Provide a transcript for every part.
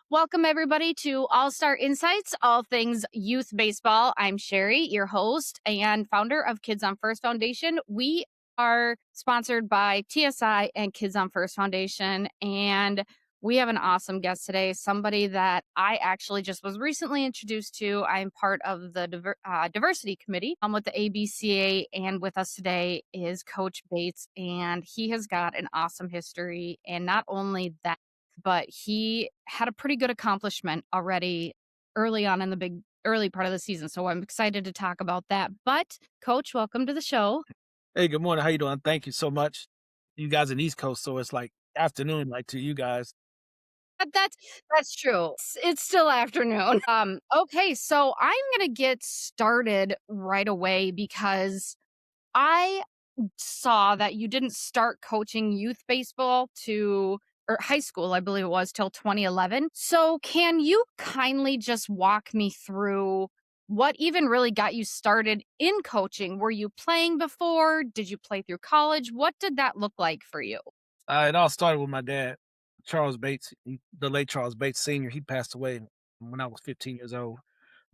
Welcome, everybody, to All Star Insights, all things youth baseball. I'm Sherry, your host and founder of Kids on First Foundation. We are sponsored by TSI and Kids on First Foundation. And we have an awesome guest today, somebody that I actually just was recently introduced to. I'm part of the diversity committee with the ABCA. And with us today is Coach Bates. And he has got an awesome history. And not only that, but he had a pretty good accomplishment already early on in the big early part of the season. So I'm excited to talk about that. But coach, welcome to the show. Hey, good morning. How you doing? Thank you so much. You guys in East Coast, so it's like afternoon, like to you guys. That's true. It's still afternoon. Okay, so I'm gonna get started right away because I saw that you didn't start coaching youth baseball to or high school, I believe it was, till 2011. So, can you kindly just walk me through what even really got you started in coaching? Were you playing before? Did you play through college? What did that look like for you? It all started with my dad, Charles Bates, the late Charles Bates Sr. He passed away when I was 15 years old.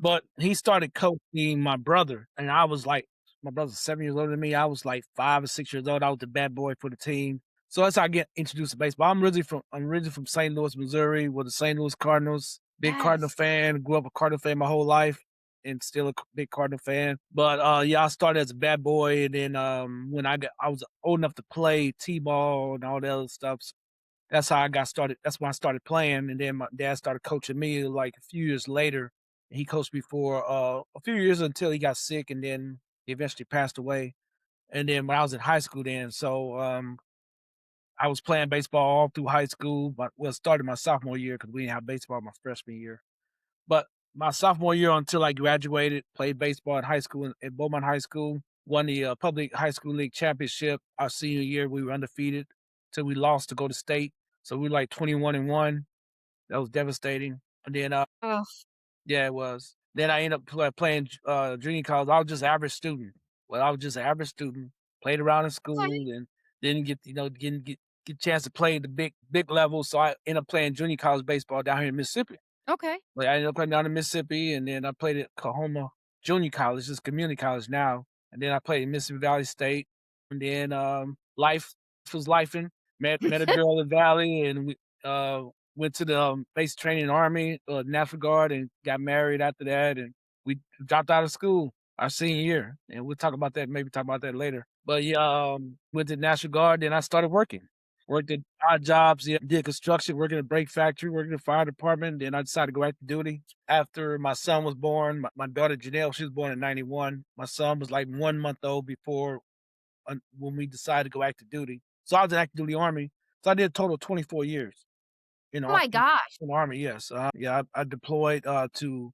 But he started coaching my brother, and I was like, my brother's 7 years older than me. I was like 5 or 6 years old. I was the bad boy for the team. So that's how I get introduced to baseball. I'm originally from St. Louis, Missouri, with the St. Louis Cardinals. Big Cardinal Yes. fan. Grew up a Cardinal fan my whole life, and still a big Cardinal fan. But yeah, I started as a bad boy, and then when I was old enough to play t-ball and all that other stuff. So that's how I got started. That's when I started playing, and then my dad started coaching me like a few years later. He coached me for a few years until he got sick, and then he eventually passed away. And then when I was in high school, I was playing baseball all through high school. But well, started my sophomore year because we didn't have baseball my freshman year. But my sophomore year until I graduated, played baseball in high school at Beaumont High School. Won the public high school league championship. Our senior year, we were undefeated till we lost to go to state. So we were like 21-1. That was devastating. And then Oh, yeah, it was. Then I ended up playing junior college. I was just an average student. Well, I was just an average student. Played around in okay. school and didn't get didn't get a chance to play the big level. So I ended up playing junior college baseball down here in Mississippi. Okay. Like I ended up playing down in Mississippi, and then I played at Oklahoma Junior College, just community college now. And then I played at Mississippi Valley State. And then life was lifing. Met a girl in Valley, and we went to the basic training Army, National Guard, and got married after that. And we dropped out of school our senior year, and we'll talk about that. Maybe talk about that later. But yeah, went to National Guard, then I started working. Worked at odd jobs, yeah, did construction, worked in a brake factory, worked in the fire department. Then I decided to go active duty. After my son was born, my daughter Janelle, she was born in 91. My son was like 1 month old before when we decided to go active duty. So I was in active duty Army. So I did a total of 24 years in the, Oh my gosh. in the Army, yes. Yeah, I deployed to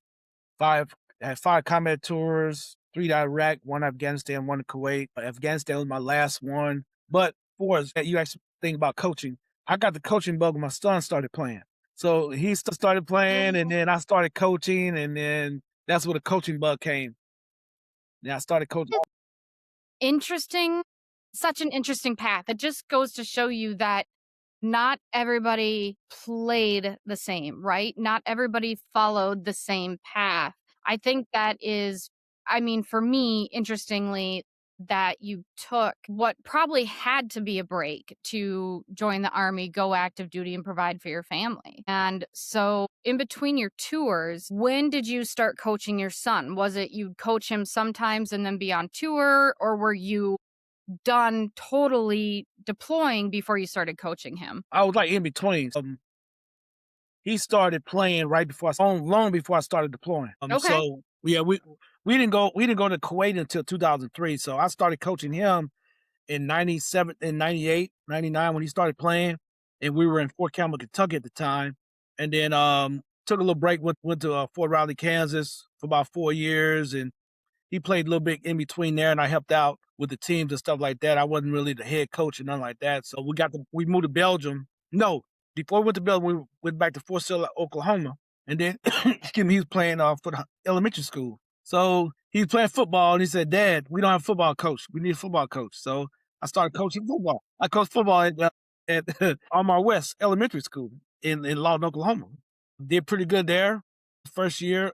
five, I had 5 combat tours, 3 to Iraq, 1 Afghanistan, 1 to Kuwait. Afghanistan was my last one. But for us, you actually think about coaching. I got the coaching bug when my son started playing. So he started playing, and then I started coaching, and then that's where the coaching bug came. Then I started coaching. Interesting. Such an interesting path. It just goes to show you that not everybody played the same, right? Not everybody followed the same path. I think that is, I mean, for me, interestingly, that you took what probably had to be a break to join the army, go active duty, and provide for your family. And so, in between your tours, when did you start coaching your son? Was it you'd coach him sometimes and then be on tour, or were you done totally deploying before you started coaching him? I was like in between. He started playing right before long before I started deploying. Okay. So yeah, we didn't go to Kuwait until 2003. So I started coaching him in 97 and 98, 99 when he started playing, and we were in Fort Campbell, Kentucky at the time. And then took a little break, went to Fort Riley, Kansas for about 4 years, and he played a little bit in between there, and I helped out with the teams and stuff like that. I wasn't really the head coach and nothing like that. So we moved to Belgium. No, before we went to Belgium, we went back to Fort Sill, Oklahoma, and then excuse me, he was playing for the elementary school. So he was playing football, and he said, "Dad, we don't have a football coach. We need a football coach." So I started coaching football. I coached football at Almar West Elementary School in Lawton, Oklahoma. Did pretty good there. First year,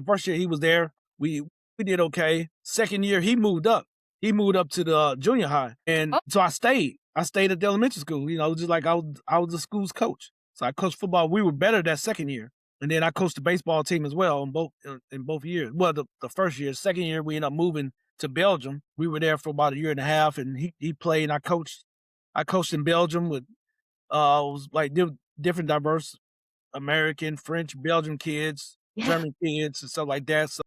first year he was there, we did okay. Second year, he moved up. He moved up to the junior high, and Oh, so I stayed. I stayed at the elementary school. You know, just like I was the school's coach. So I coached football. We were better that second year, and then I coached the baseball team as well in both years. Well, the first year, second year, we ended up moving to Belgium. We were there for about a year and a half, and he played. And I coached. I coached in Belgium with it was like different diverse American, French, Belgian kids, yeah. German kids, and stuff like that. So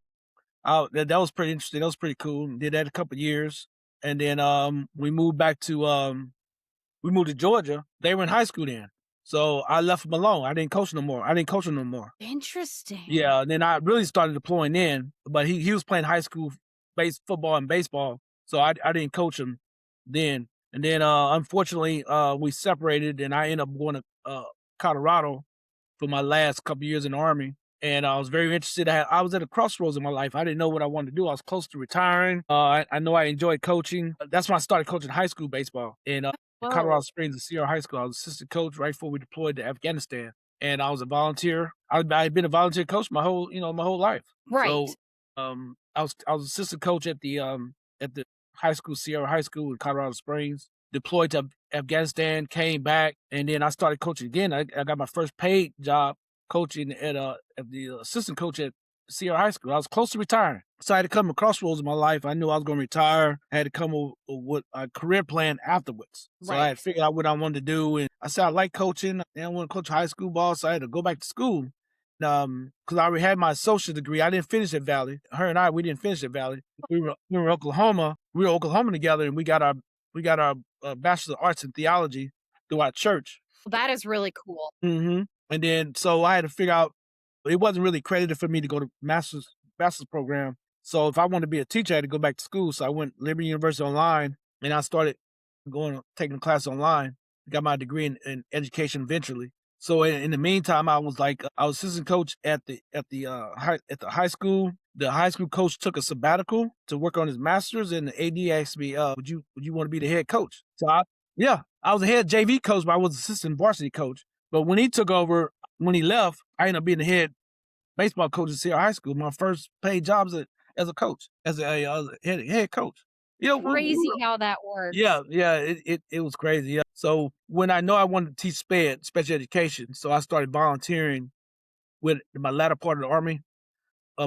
that was pretty interesting. That was pretty cool. Did that a couple years, and then we moved to Georgia. They were in high school then, so I left them alone. I didn't coach no more. I didn't coach them no more. Interesting. Yeah, and then I really started deploying in, but he was playing high school base football and baseball, so I didn't coach him then. And then unfortunately we separated, and I ended up going to Colorado for my last couple years in the army. And I was very interested. I was at a crossroads in my life. I didn't know what I wanted to do. I was close to retiring. I know I enjoyed coaching. That's when I started coaching high school baseball in Colorado Whoa. Springs, at Sierra High School. I was assistant coach right before we deployed to Afghanistan, and I was a volunteer. I'd been a volunteer coach my whole life. So Right. I was assistant coach at the high school, Sierra High School in Colorado Springs. Deployed to Afghanistan, came back, and then I started coaching again. I got my first paid job coaching at the assistant coach at Sierra High School. I was close to retiring, so I had to come to crossroads in my life. I knew I was going to retire. I had to come with a career plan afterwards. So I Right. had figured out what I wanted to do, and I said I like coaching. And I want to coach high school ball, so I had to go back to school. Because I already had my associate degree. I didn't finish at Valley. Her and we didn't finish at Valley. We were in Oklahoma. We were in Oklahoma together, and we got our bachelor of arts in theology through our church. Well, that is really cool. And then so I had to figure out it wasn't really credited for me to go to master's program. So if I wanted to be a teacher, I had to go back to school. So I went Liberty University online, and I started taking class online. Got my degree in education eventually. So in the meantime, I was assistant coach at the high school. The high school coach took a sabbatical to work on his master's, and the AD asked me, would you want to be the head coach?" Yeah, I was a head JV coach, but I was assistant varsity coach. But when he took over, when he left, I ended up being the head baseball coach at Sierra High School. My first paid job as a coach, as a head coach. You know, Crazy how that yeah, works. yeah, it was crazy. Yeah. So when I know I wanted to teach special education, so I started volunteering with my latter part of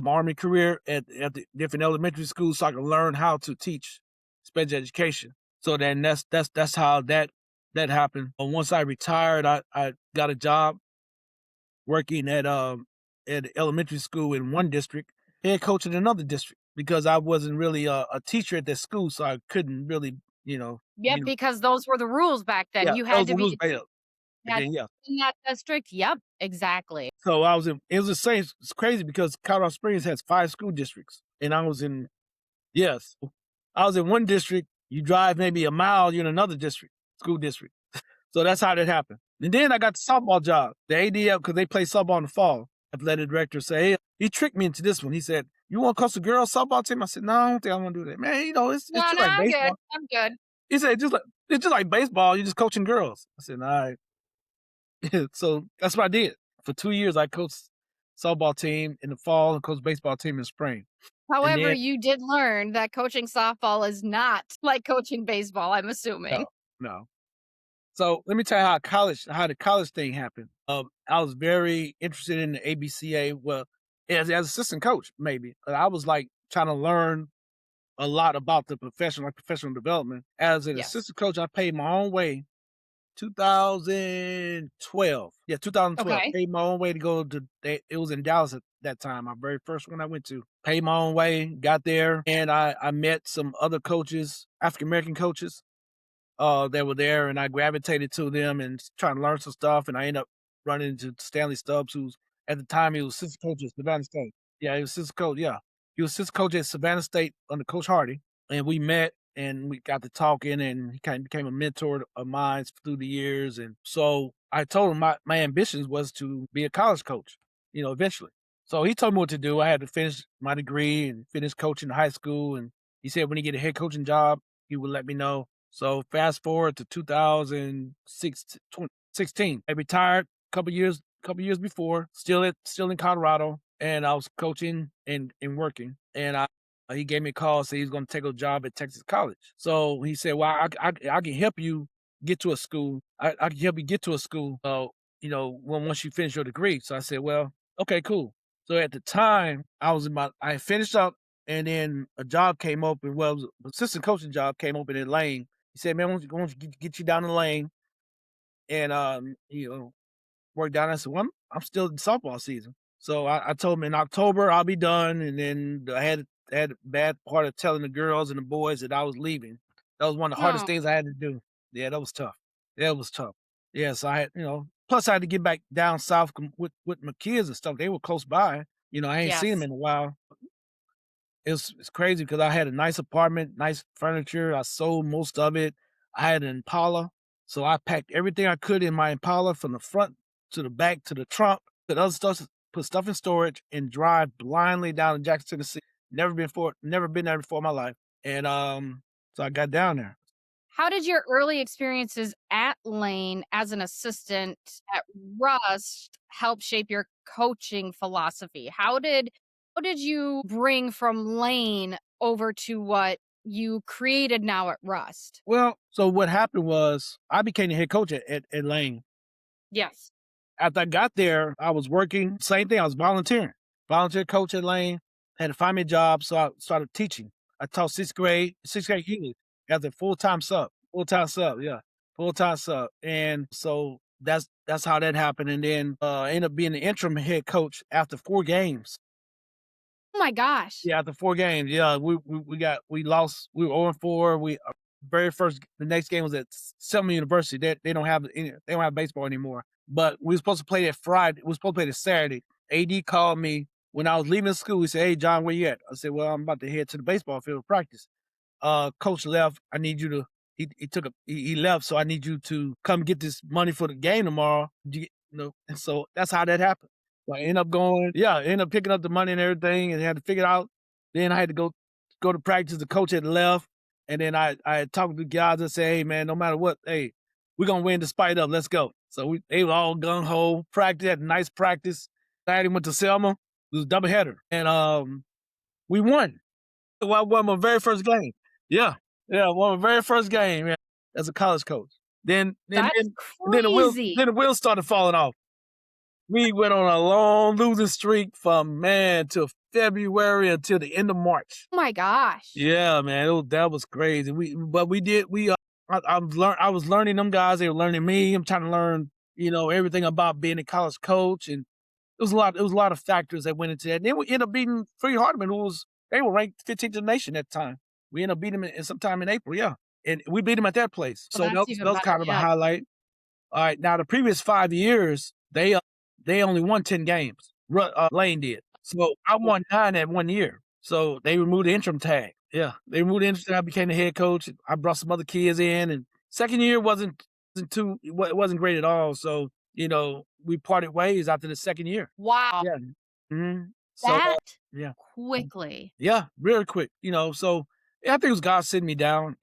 my army career at the different elementary schools, so I could learn how to teach special education. So then that's how that happened. But once I retired, I got a job working at elementary school in one district, head coach in another district because I wasn't really a teacher at that school, so I couldn't really, you know, Yep, you know, because those were the rules back then. yeah, You that had was to the rules be back then. Back had then, yeah. in that district. Yep, exactly. So it was the same. It's crazy because Colorado Springs has 5 school districts, and I was in yes, I was in one district. You drive maybe a mile, you're in another school district. So that's how that happened. And then I got the softball job, the ADL, because they play softball in the fall. Athletic director said, "Hey," he tricked me into this one. He said, "You want to coach the girls softball team?" I said, "No, I don't think I want to do that, man. It's No, just no, like I'm good. baseball." I'm good. He said, it's just like baseball. You're just coaching girls." I said, "All right." So that's what I did for 2 years. I coached softball team in the fall and coached baseball team in the spring. And However, then you did learn that coaching softball is not like coaching baseball, I'm no, assuming. no. So let me tell you how the college thing happened. I was very interested in the ABCA. Well, as assistant coach, maybe. I was like trying to learn a lot about the profession, like professional development. As an Yes. assistant coach, I paid my own way. 2012, yeah, 2012. Okay. Paid my own way to go to. It was in Dallas at that time. My very first one I went to. Paid my own way, got there, and I met some other coaches, African American coaches that were there, and I gravitated to them and trying to learn some stuff. And I ended up running into Stanley Stubbs, who's at the time he was assistant coach at Savannah State. Yeah, he was assistant coach. Yeah, he was assistant coach at Savannah State under Coach Hardy, and we met and we got to talking, and he kind of became a mentor of mine through the years. And so I told him my ambitions was to be a college coach, eventually. So he told me what to do. I had to finish my degree and finish coaching in high school. And he said when he get a head coaching job, he would let me know. So fast forward to 2016, I retired a couple years before, still in Colorado, and I was coaching and working, and he gave me a call, said he's gonna take a job at Texas College. So he said, "Well, I can help you get to a school. I can help you get to a school, once you finish your degree." So I said, "Well, okay, cool." So at the time, I had finished up, and then a job came open. Well, it was an assistant coaching job came open in Lane. He said, "Man, why don't you get you down the lane and work down." I said, "Well, I'm still in softball season." So I told him in October I'll be done, and then I had a bad part of telling the girls and the boys that I was leaving. That was one of the hardest No. things I had to do. Yeah, that was tough. That was tough. Yeah, so I had, plus I had to get back down south with my kids and stuff. They were close by. I ain't seen them Yes. in a while. It's crazy because I had a nice apartment, nice furniture. I sold most of it. I had an Impala, so I packed everything I could in my Impala from the front to the back to the trunk, put other stuff, put stuff in storage, and drive blindly down to Jackson, Tennessee. Never been there before in my life, and so I got down there. How did your early experiences at Lane as an assistant at Rust help shape your coaching philosophy? How did you bring from Lane over to what you created now at Rust? Well, so what happened was I became the head coach at Lane. Yes. After I got there, I was working, same thing, I was volunteering. Volunteer coach at Lane, had to find me a job, so I started teaching. I taught 6th grade English as a full-time sub, yeah, full-time sub, and so that's how that happened, and then, I ended up being the interim head coach after 4 games. Oh my gosh. Yeah, after 4 games, yeah, we lost, we were 0-4, the next game was at Selma University. They don't have baseball anymore. But we were supposed to play that Friday. We were supposed to play that Saturday. AD called me when I was leaving school. He said, "Hey John, where you at?" I said, "Well, I'm about to head to the baseball field to practice. Coach left. I need you to he left, so I need you to come get this money for the game tomorrow." And so that's how that happened. So I ended up going, yeah, ended up picking up the money and everything and had to figure it out. Then I had to go to practice. The coach had left. And then I had talked to the guys and said, "Hey man, no matter what, hey, we're gonna win despite of. Let's go." So they were all gung ho. Practice, had a nice practice. Saturday went to Selma. It was a doubleheader. And we won. So I won my very first game. Yeah. Yeah, won my very first game, yeah, as a college coach. Then then That's then then crazy. the wheels started falling off. We went on a long losing streak from, man, till February until the end of March. Oh my gosh. Yeah, man, that was crazy. I was learning them guys, they were learning me. I'm trying to learn, everything about being a college coach, and it was a lot of factors that went into that. And then we ended up beating Free Hardeman, they were ranked 15th in the nation at the time. We ended up beating them in sometime in April, yeah, and we beat them at that place. Well, So that's even that was better. kind of a Yeah. highlight. Alright, now the previous 5 years, they only won 10 games. Lane did. So I won 9 that 1 year. So they removed the interim tag. Yeah, they removed the interim tag. I became the head coach. I brought some other kids in, and second year it wasn't great at all. So, we parted ways after the second year. Wow. Yeah. Mhm. So, That yeah. quickly. Yeah, really quick, so yeah, I think it was God sitting me down,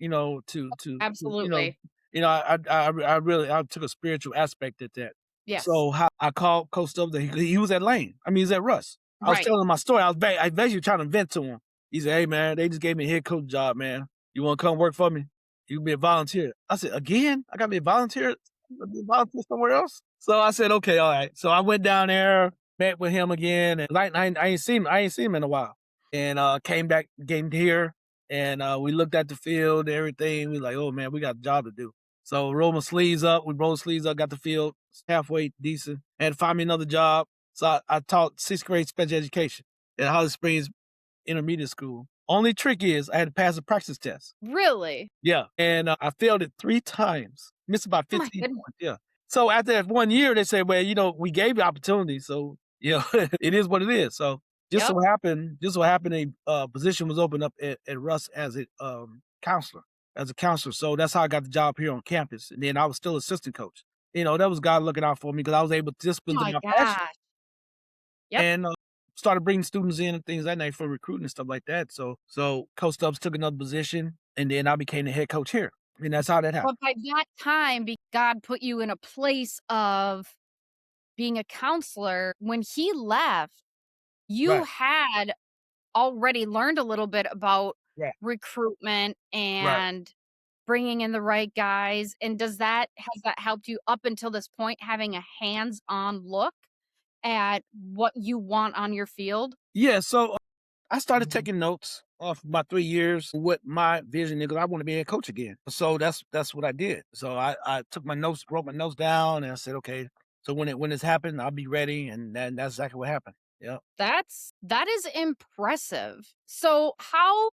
Absolutely. I really I took a spiritual aspect at that. Yes. So how I called Coach Stubbs, he was at Lane. I mean, he's at Russ. I was Right. telling him my story. I basically trying to vent to him. He said, "Hey man, they just gave me a head coach job, man. You want to come work for me? You can be a volunteer." I said, "Again? I got to be a volunteer? Be a volunteer somewhere else?" So I said, "Okay, all right." So I went down there, met with him again, and I ain't seen him in a while, and came here, and we looked at the field, and everything. We like, "Oh man, we got a job to do." So rolled my sleeves up. We rolled sleeves up, got the field halfway decent. Had to find me another job. So I taught 6th grade special education at Holly Springs Intermediate School. Only trick is I had to pass a practice test. Really? Yeah, and I failed it 3 times, missed about Oh my 15 goodness. points, yeah. So after that 1 year, they said, "Well, we gave you opportunity, so, it is what it is." So Yep. just so happened a position was opened up at Russ as a counselor, so that's how I got the job here on campus, and then I was still assistant coach. That was God looking out for me because I was able to Oh discipline to my my passion gosh. Yep. and, started bringing students in and things of that night for recruiting and stuff like that. So Coach Stubbs took another position, and then I became the head coach here, and that's how that happened. But by that time, God put you in a place of being a counselor, when he left, you Right, had already learned a little bit about right, recruitment right. and bringing in the right guys, and does that has that helped you up until this point having a hands-on look at what you want on your field? Yeah, so I started taking notes off my 3 years, what my vision is, 'cause I wanna be a head coach again. So that's what I did. So I took my notes, wrote my notes down, and I said, "Okay, so when this happened, I'll be ready," and then that's exactly what happened. Yeah. That is impressive. So how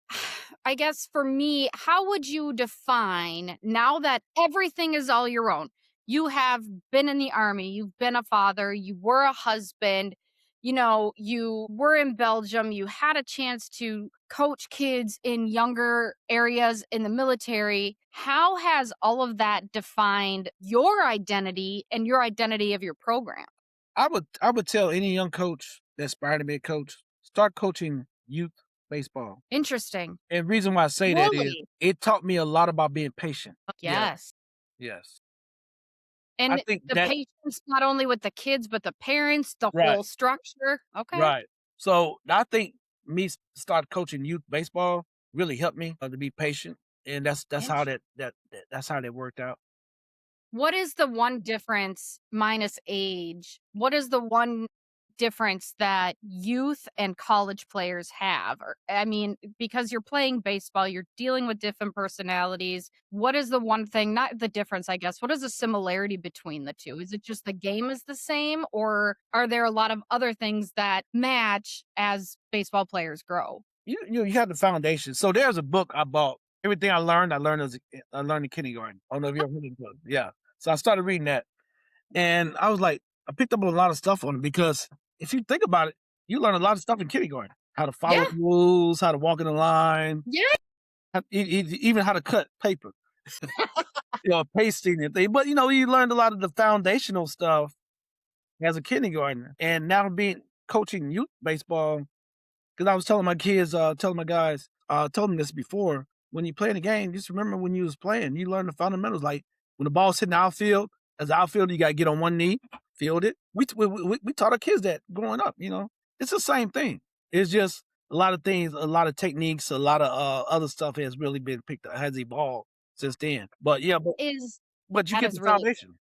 I guess for me, how would you define now that everything is all your own? You have been in the army, you've been a father, you were a husband, you were in Belgium, you had a chance to coach kids in younger areas in the military. How has all of that defined your identity and your identity of your program? I would tell any young coach that's aspiring to be a coach, start coaching youth baseball. Interesting. And reason why I say that is Really? it taught me a lot about being patient. Yeah, Yes. yes. I And think the that patience not only with the kids, but the parents, the right, whole structure. Okay. right. So, I think me start coaching youth baseball really helped me, to be patient, and that's how Int that's how that worked out. What is the one difference minus age? What is the one difference that youth and college players have? Or I mean, because you're playing baseball, you're dealing with different personalities. What is the one thing, not the difference, I guess. What is the similarity between the 2? Is it just the game is the same, or are there a lot of other things that match as baseball players grow? You have the foundation. So, there's a book I bought. Everything I learned I learned in kindergarten. I don't know if you ever heard of the book. Yeah. So, I started reading that. And I was like, I picked up a lot of stuff on it because if you think about it, you learn a lot of stuff in kindergarten. How to Yeah. follow the rules, how to walk in the line, Yeah. even how to cut paper, pasting and things. But you learned a lot of the foundational stuff as a kindergartner. And now being coaching youth baseball, because I was telling my kids, telling my guys, told them this before. When you play in a game, just remember when you was playing, you learn the fundamentals. Like when the ball's hitting the outfield, as an outfielder, you got to get on one knee, field it. We taught our kids that growing up. It's the same thing. It's just a lot of things, a lot of techniques, a lot of other stuff has really been picked up, has evolved since then. But yeah, Is but you that get is the really foundation.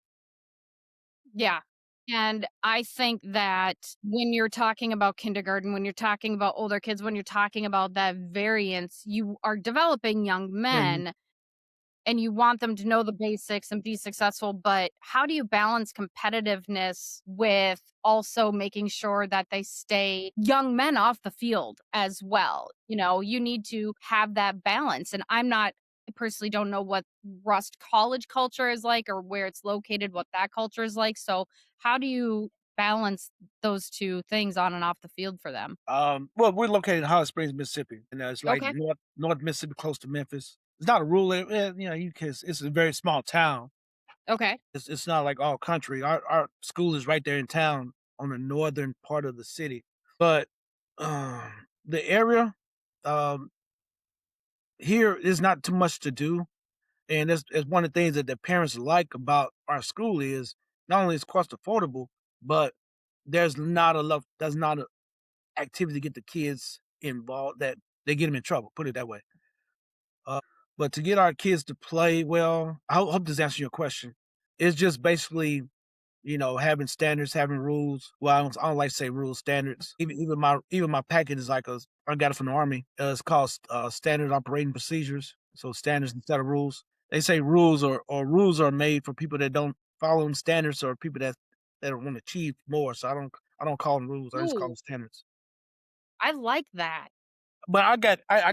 Yeah. And I think that when you're talking about kindergarten, when you're talking about older kids, when you're talking about that variance, you are developing young Mhm. men and you want them to know the basics and be successful, but how do you balance competitiveness with also making sure that they stay young men off the field as well? You need to have that balance. And I personally don't know what Rust college culture is like or where it's located, what that culture is like. So, how do you balance those two things on and off the field for them? Well, we're located in Holly Springs, Mississippi, and it's like Okay. North Mississippi, close to Memphis. It's not a rural area, you can. It's a very small town. Okay. It's not like all country. Our school is right there in town on the northern part of the city, but the area um, here is not too much to do, and it's one of the things that the parents like about our school is not only is cost affordable, but there's not a activity to get the kids involved that they get them in trouble, put it that way. Uh, but to get our kids to play well, I hope this answers your question. It's just basically, having standards, having rules. Well, I don't like to say rules, standards. Even my packet is like I got it from the army. It's called standard operating procedures. So standards instead of rules. They say rules are made for people that don't follow them standards or people that want to achieve more. So I don't call them rules. I just call Ooh, them standards. I like that. But I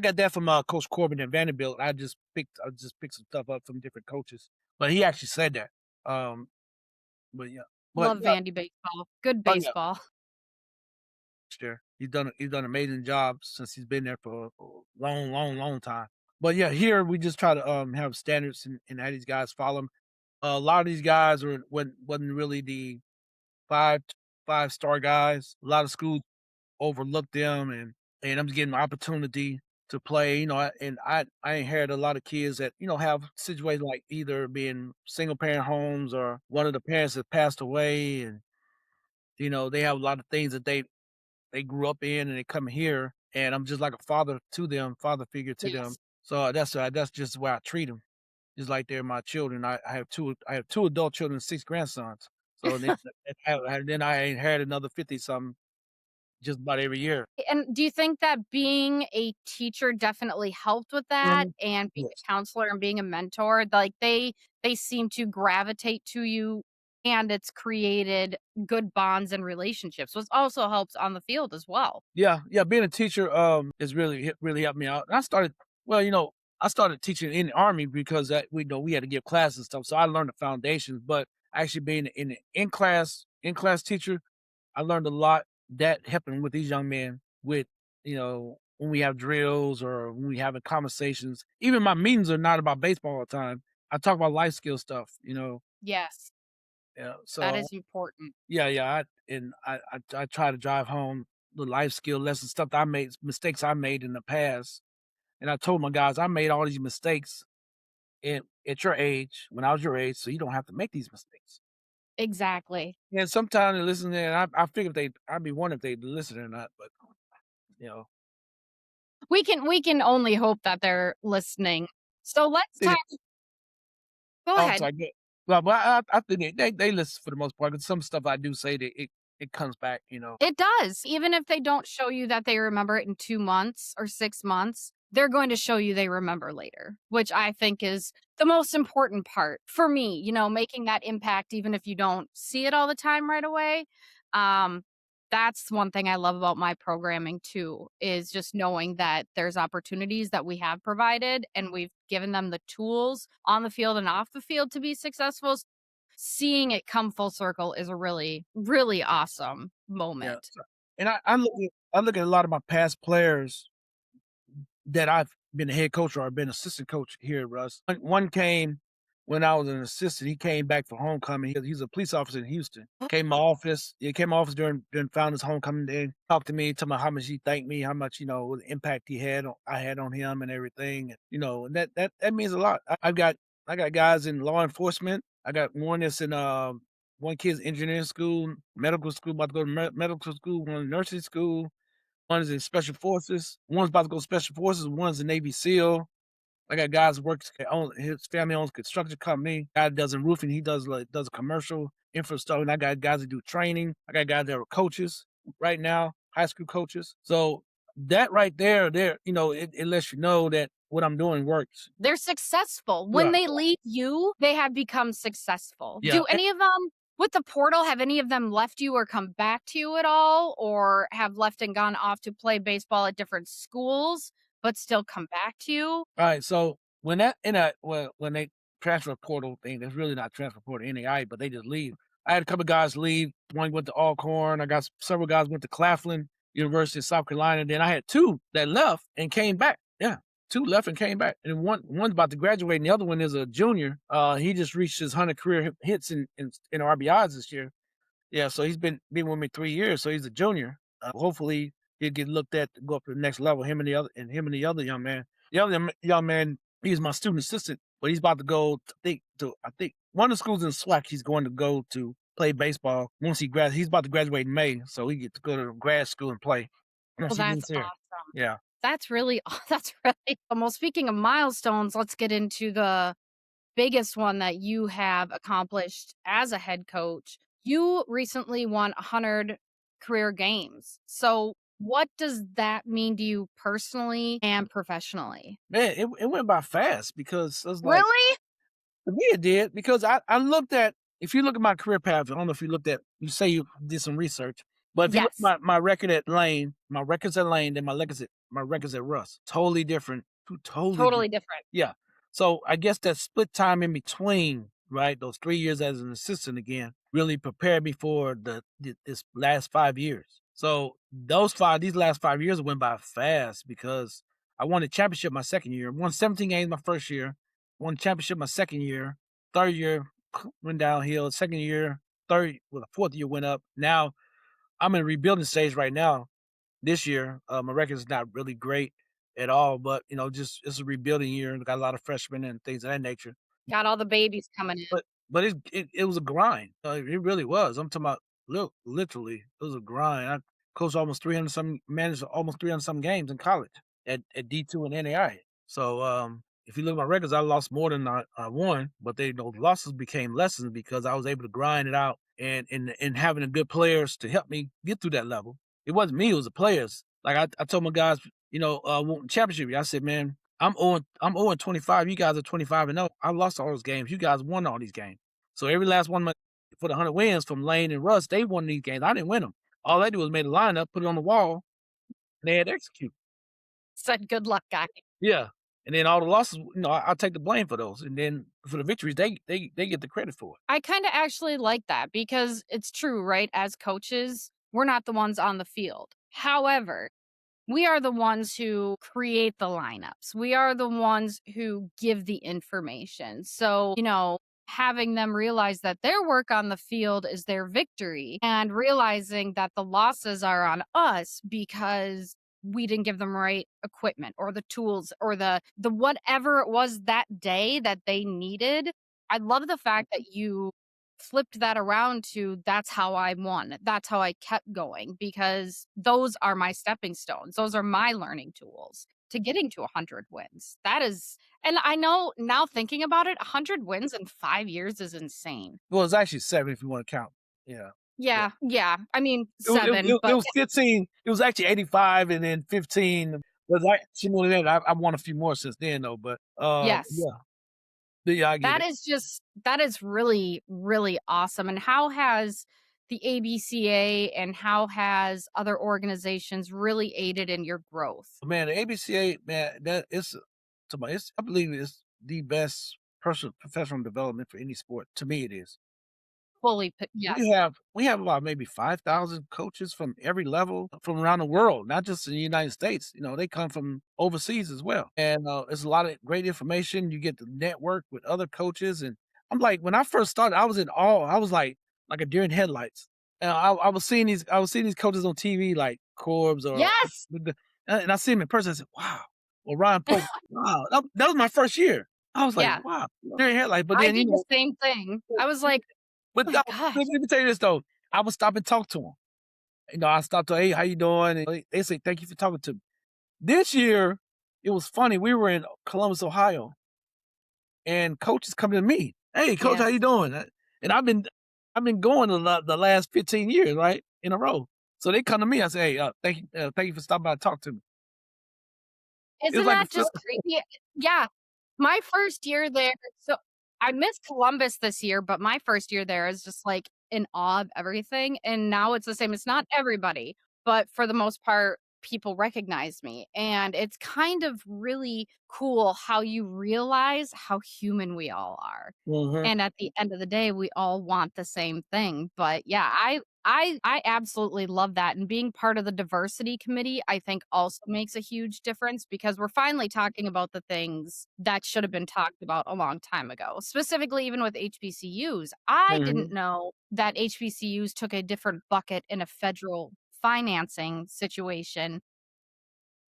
got that from, Coach Corbin at Vanderbilt. I just picked some stuff up from different coaches, but he actually said that. Um, but yeah. But Love yeah. Vandy baseball. Good Oh, yeah. baseball. Sure. He's done an amazing job since he's been there for a long, long, long time. But yeah, here we just try to, have standards and have these guys follow 'em. A lot of these guys wasn't really the 5 5-star guys. A lot of schools overlooked them, and I'm getting the opportunity to play, and I inherited a lot of kids that, have situations like either being single parent homes or one of the parents that passed away, and They have a lot of things that they grew up in and they come here, and I'm just like a father to them, father figure to them. Yes. So that's just the way I treat them, just like they're my children. I have two adult children and 6 grandsons. So then I inherit another 50 something just about every year. And do you think that being a teacher definitely helped with that Mhm. and being Yes. a counselor and being a mentor? Like, they seem to gravitate to you, and it's created good bonds and relationships, which also helps on the field as well. Yeah, yeah, being a teacher, has really helped me out. And well, I started teaching in the Army because that we had to give classes and stuff, so I learned the foundations, but actually being in in-class teacher, I learned a lot that helping with these young men with, when we have drills or when we having conversations. Even my meetings are not about baseball all the time. I talk about life skill stuff. Yes, Yeah, that so is important. yeah, yeah, I try to drive home the life skill lessons, stuff that I made mistakes I made in the past, and I told my guys, "I made all these mistakes at your age, when I was your age, so you don't have to make these mistakes." Exactly. And sometimes they listen, and I figure I'd be wondering if they'd listen or not, but, you know, We can only hope that they're listening. So let's they talk. Go oh, I'm ahead. sorry, good. Well, but I think they listen for the most part, 'cause some stuff I do say that it comes back. It does. Even if they don't show you that they remember it in 2 months or 6 months, they're going to show you they remember later, which I think is the most important part for me, making that impact even if you don't see it all the time right away. Um, that's one thing I love about my programming too, is just knowing that there's opportunities that we have provided and we've given them the tools on the field and off the field to be successful. Seeing it come full circle is a really, really awesome Yeah, moment. and I look at a lot of my past players that I've been a head coach or I've been assistant coach here, Russ. One came when I was an assistant. He came back for homecoming. He's a police officer in Houston. Came to my office. He came to my office during Founders Homecoming Day. Talked to me, told me how much he thanked me, how much the impact I had on him and everything. And that means a lot. I got guys in law enforcement. I got one that's in one kid's engineering school, medical school, about to go to medical school, one nursing school, one is in special forces, one's about to go special forces, one's a Navy SEAL. I got guys who works his family owns a construction company. Guy does in roofing, he does a commercial infrastructure, and I got guys that do training. I got guys that are coaches right now, high school coaches. So that right there, it lets you know that what I'm doing works. They're successful. When Right. they leave you, they have become successful. Yeah. Do any of them with the portal, have any of them left you or come back to you at all, or have left and gone off to play baseball at different schools, but still come back to you? Alright, so when they transfer portal thing, that's really not transfer portal NAI, but they just leave. I had a couple guys leave. One went to Alcorn. I got several guys went to Claflin University of South Carolina. Then I had two that left and came back. Yeah, two left and came back. And one's about to graduate, and the other one is a junior. He just reached his 100 career hits in RBIs this year. Yeah, so he's been with me 3 years, so he's a junior. Hopefully, he'll get looked at to go up to the next level, him and the other young man. The other young man, he's my student assistant, but he's about to go I think one of the schools in SWAC he's going to go to play baseball once he's about to graduate in May, so he gets to go to grad school and play once Well, he that's gets here. awesome. Yeah. That's really that's really well, speaking of milestones, let's get into the biggest one that you have accomplished as a head coach. You recently won 100 career games. So, what does that mean to you personally and professionally? Man, it went by fast because I was like Really? for me, it did because I looked at if you look at my career path, I don't know if you looked at you say you did some research, but if you look Yes. at my record at Lane, my records at Lane, then my records at Russ, totally different, two totally Totally different. different. Yeah. So I guess that split time in between, right, those 3 years as an assistant again, really prepared me for this last 5 years. So these last 5 years went by fast because I won the championship my second year, won 17 games my first year, won the championship my second year, third year went downhill, second year, the fourth year went up. Now I'm in a rebuilding stage right now. This year, my record is not really great at all, but just it's a rebuilding year. Got a lot of freshmen and things of that nature. Got all the babies coming in. But it was a grind. It really was. I'm talking about. Look, literally, it was a grind. I coached almost 300 some managed almost 300 some games in college at D2 and NAI. So, if you look at my records, I lost more than I won, but those losses became lessons because I was able to grind it out and having the good players to help me get through that level. It wasn't me, it was the players. Like I told my guys, wanting championship, I said, "Man, I'm 0 and 25. You guys are 25 and 0. I lost all those games. You guys won all these games. So every last one of my for the 100 wins from Lane and Russ, they won these games. I didn't win them. All they did was made a lineup, put it on the wall, and they had to execute. Said, "Good luck, guy." Yeah. And then all the losses, I take the blame for those. And then for the victories, they get the credit for it. I kinda actually like that because it's true, right? As coaches, we're not the ones on the field. However, we are the ones who create the lineups. We are the ones who give the information. So, having them realize that their work on the field is their victory and realizing that the losses are on us because we didn't give them right equipment or the tools or the whatever it was that day that they needed. I love the fact that you flipped that around to that's how I won. That's how I kept going because those are my stepping stones. Those are my learning tools to getting to 100 wins. That is, and I know now thinking about it, 100 wins in 5 years is insane. Well, it's actually 7 if you want to count. Yeah. Yeah. Yeah, yeah. I mean, It 7, it but was 15. It was actually 85 and then 15 was actually more than that. I won a few more since then though, but, yes. yeah. Yeah, I get it. That is really, really awesome. And how has the ABCA and how has other organizations really aided in your growth? Man, the ABCA, man, that is I believe it's the best personal professional development for any sport. To me, it is. Yes. We have about maybe 5,000 coaches from every level from around the world, not just in the United States. They come from overseas as well. And it's a lot of great information. You get to network with other coaches. And I'm like, when I first started, I was in awe. I was like a deer in headlights. And I was seeing these coaches on TV like Corbs or Yes! and I see him in person. I said, wow. Well, Ryan Pope, wow. That was my first year. I was like, Yeah, wow, deer in headlights. But I then, did the same thing. I was like, but "Oh no, my gosh." let me tell you this though. I would stop and talk to them. I stopped to, "Hey, how you doing?" And they say, "Thank you for talking to me." This year, it was funny. We were in Columbus, Ohio, and coaches coming to me. "Hey, coach, how you Yes. doing?" And I've been going the last 15 years, right, in a row. So they come to me. I say, "Hey, thank you for stopping by and talk to me." It was Isn't like a that just crazy? Yeah. My first year there, so I missed Columbus this year, but my first year there is just, like, in awe of everything, and now it's the same. It's not everybody, but for the most part, people recognize me, and it's kind of really cool how you realize how human we all are. Mhm, And at the end of the day, we all want the same thing. But yeah, I absolutely love that. And being part of the diversity committee, I think also makes a huge difference because we're finally talking about the things that should have been talked about a long time ago. Specifically, even with HBCUs. I didn't mhm. know that HBCUs took a different bucket in a federal financing situation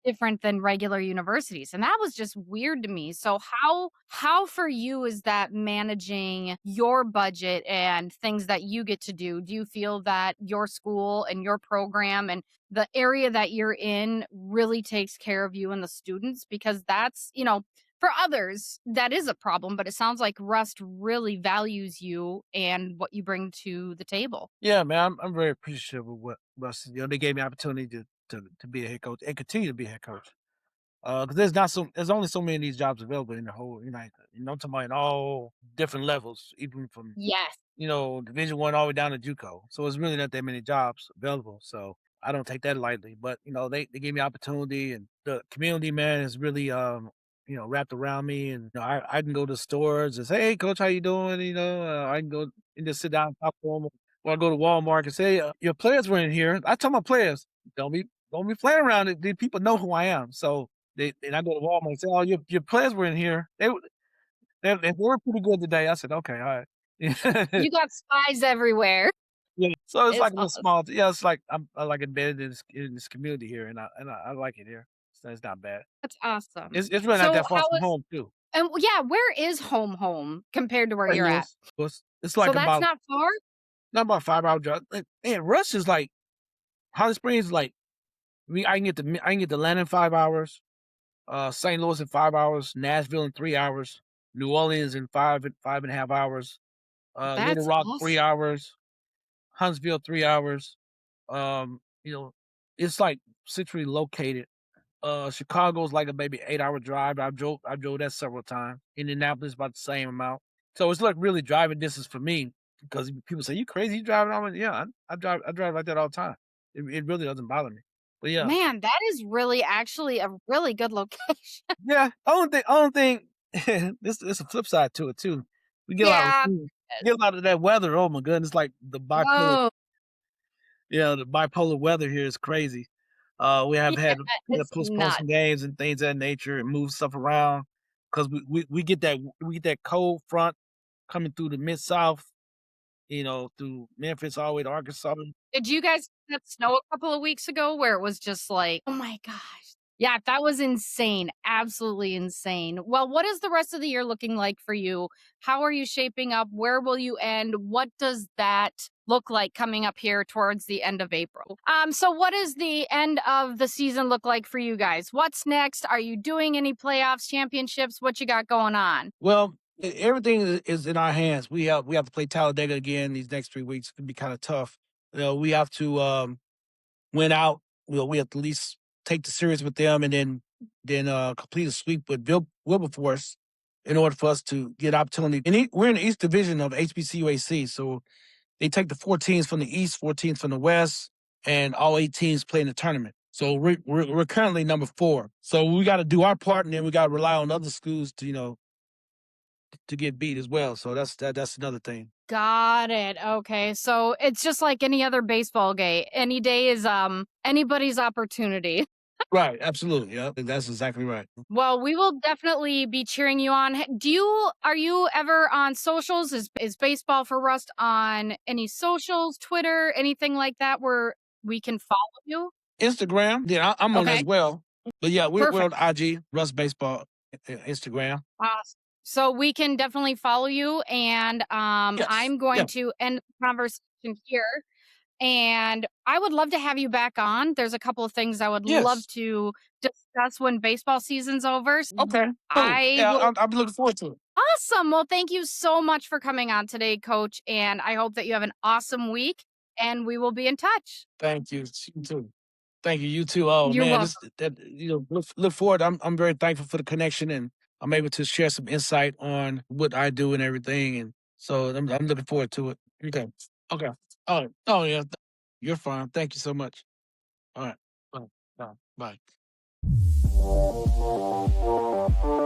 different than regular universities, and that was just weird to me. So how for you is that managing your budget and things that you get to do? Do you feel that your school and your program and the area that you're in really takes care of you and the students? Because that's, for others, that is a problem, but it sounds like Rust really values you and what you bring to the table. Yeah, man, I'm very appreciative of what Russ. They gave me opportunity to be a head coach and continue to be a head coach. Because there's only so many of these jobs available in the whole United. I'm talking about in all different levels, even from Yes. Division 1 all the way down to JUCO. So it's really not that many jobs available. So I don't take that lightly. But they gave me opportunity, and the community man has really wrapped around me, and I can go to stores and say, "Hey, coach, how you doing?" I can go and just sit down and talk to them, or I go to Walmart and say, "Your players were in here." I tell my players, "Don't be playing around. These people know who I am." So and I go to Walmart and say, "Oh, your players were in here. They were pretty good today." I said, "Okay, all right." You got spies everywhere. Yeah, so it's It's like a little awesome. small yeah, it's like I like embedded in this community here, and I like it here. So it's not bad. That's awesome. It's really not So that far how from is home too. yeah, where is home compared to where St. you're at? Louis. It's So like that's about not far? not about 5 hour drive. And Rush is like Holly Springs is like I can get to Atlanta in 5 hours, St. Louis in 5 hours, Nashville in 3 hours, New Orleans in 5.5 hours, Little That's Rock awesome. 3 hours, Huntsville 3 hours. You know, it's like centrally located. Chicago's like a maybe 8 hour drive. I drove that several times. Indianapolis about the same amount. So it's like really driving distance for me because people say, "You crazy? You driving?" I'm like, "Yeah, I drive like that all the time. It really doesn't bother me." But yeah, Man, that is really actually a really good location. yeah. Only thing, this a flip side to it too. We get a lot of Yeah. get a lot of that weather. Oh my goodness, like the bipolar. Oh, Yeah, the bipolar weather here is crazy. We have yeah, had to it's postpone nuts. some games and things of that nature and move stuff around because we get that cold front coming through the Mid South, through Memphis all the way to Arkansas. Did you guys get snow a couple of weeks ago where it was just like, "Oh my gosh." Yeah, that was insane, absolutely insane. Well, what is the rest of the year looking like for you? How are you shaping up? Where will you end? What does that look like coming up here towards the end of April? So what does the end of the season look like for you guys? What's next? Are you doing any playoffs, championships? What you got going on? Well, everything is in our hands. We have to play Talladega again these next 3 weeks. It could be kind of tough. We have to win out. We have to at least take the series with them and then complete a sweep with Wilberforce in order for us to get opportunity. And we're in the East Division of HBCUAC, so they take the 4 teams from the East, 4 teams from the West, and all 8 teams play in the tournament. So we're currently number 4. So we got to do our part, and then we got to rely on other schools to get beat as well. So that's another thing. Got it. Okay. So it's just like any other baseball game. Any day is anybody's opportunity. Right. Absolutely. Yeah. That's exactly right. Well, we will definitely be cheering you on. Do you are you ever on socials? Is baseball for Rust on any socials, Twitter, anything like that where we can follow you? Instagram. Yeah, I'm on it as Okay. well. But yeah, we're Perfect. on IG, Russ Baseball, Instagram. Awesome. So we can definitely follow you and Yes. I'm going Yeah. to end the conversation here. And I would love to have you back on. There's a couple of things I would love Yes. to discuss when baseball season's over. Okay. Cool. I Yeah, will I'll be looking forward to it. Awesome. Well, thank you so much for coming on today, coach, and I hope that you have an awesome week and we will be in touch. Thank you. You too. Thank you. You too. Oh You're man, welcome. this that look forward. I'm very thankful for the connection, and I'm able to share some insight on what I do and everything. And so I'm looking forward to it. Okay. Okay. Oh yeah. You're fine. Thank you so much. All right. Bye. Bye. Bye.